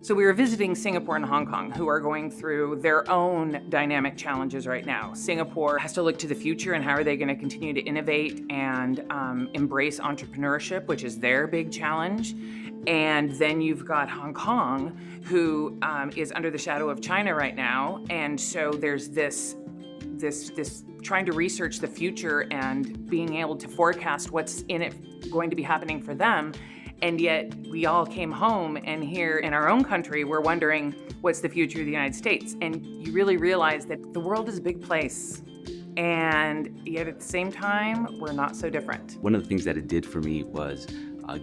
So we were visiting Singapore and Hong Kong, who are going through their own dynamic challenges right now. Singapore has to look to the future and how are they going to continue to innovate and embrace entrepreneurship, which is their big challenge. And then you've got Hong Kong, who is under the shadow of China right now. And so there's this trying to research the future and being able to forecast what's in it going to be happening for them. And yet we all came home, and here in our own country, we're wondering what's the future of the United States. And you really realize that the world is a big place. And yet at the same time, we're not so different. One of the things that it did for me was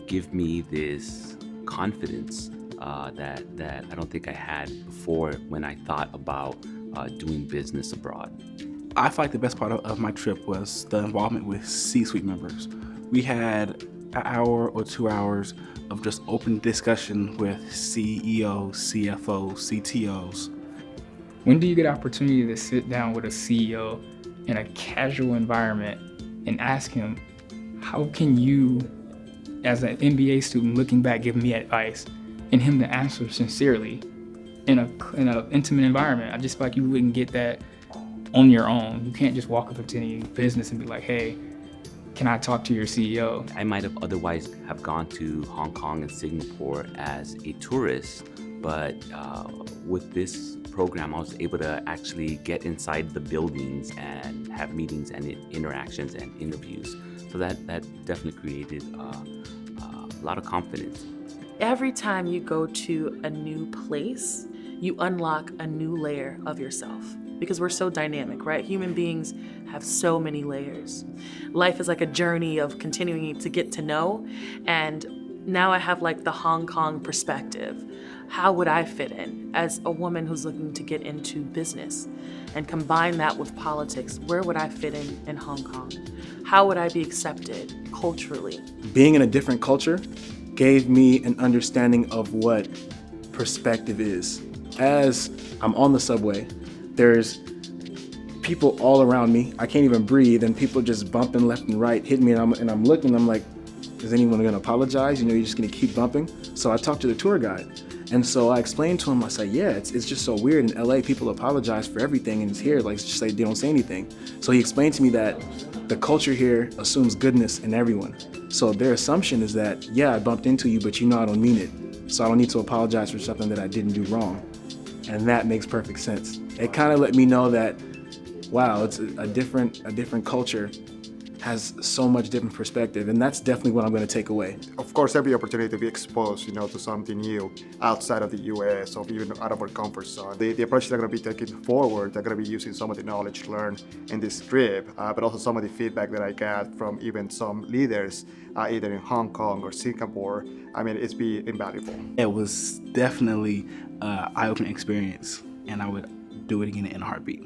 give me this confidence that I don't think I had before when I thought about doing business abroad. I feel like the best part of my trip was the involvement with C-suite members. We had an hour or 2 hours of just open discussion with CEOs, CFOs, CTOs. When do you get an opportunity to sit down with a CEO in a casual environment and ask him, how can you, as an MBA student looking back, give me advice, and him to answer sincerely in an intimate environment? I just feel like you wouldn't get that on your own. You can't just walk up into any business and be like, hey, can I talk to your CEO? I might have otherwise have gone to Hong Kong and Singapore as a tourist, but with this program, I was able to actually get inside the buildings and have meetings and interactions and interviews. So that definitely created a lot of confidence. Every time you go to a new place, you unlock a new layer of yourself, because we're so dynamic, right? Human beings have so many layers. Life is like a journey of continuing to get to know, and now I have like the Hong Kong perspective. How would I fit in as a woman who's looking to get into business? And combine that with politics. Where would I fit in Hong Kong? How would I be accepted culturally? Being in a different culture gave me an understanding of what perspective is. As I'm on the subway, there's people all around me. I can't even breathe, and people just bumping left and right, hitting me, and I'm looking, I'm like, is anyone gonna apologize? You know, you're just gonna keep bumping? So I talked to the tour guide. And so I explained to him, I said, yeah, it's just so weird. In LA, people apologize for everything, and it's here, like, it's just like they don't say anything. So he explained to me that the culture here assumes goodness in everyone. So their assumption is that, yeah, I bumped into you, but you know I don't mean it. So I don't need to apologize for something that I didn't do wrong. And that makes perfect sense. It kind of let me know that, wow, it's a different culture has so much different perspective, and that's definitely what I'm going to take away. Of course, every opportunity to be exposed, to something new outside of the US or even out of our comfort zone. The approach they're going to be taking forward, they're going to be using some of the knowledge learned in this trip, but also some of the feedback that I got from even some leaders, either in Hong Kong or Singapore. I mean, it's been invaluable. It was definitely an eye-opening experience, and I would do it again in a heartbeat.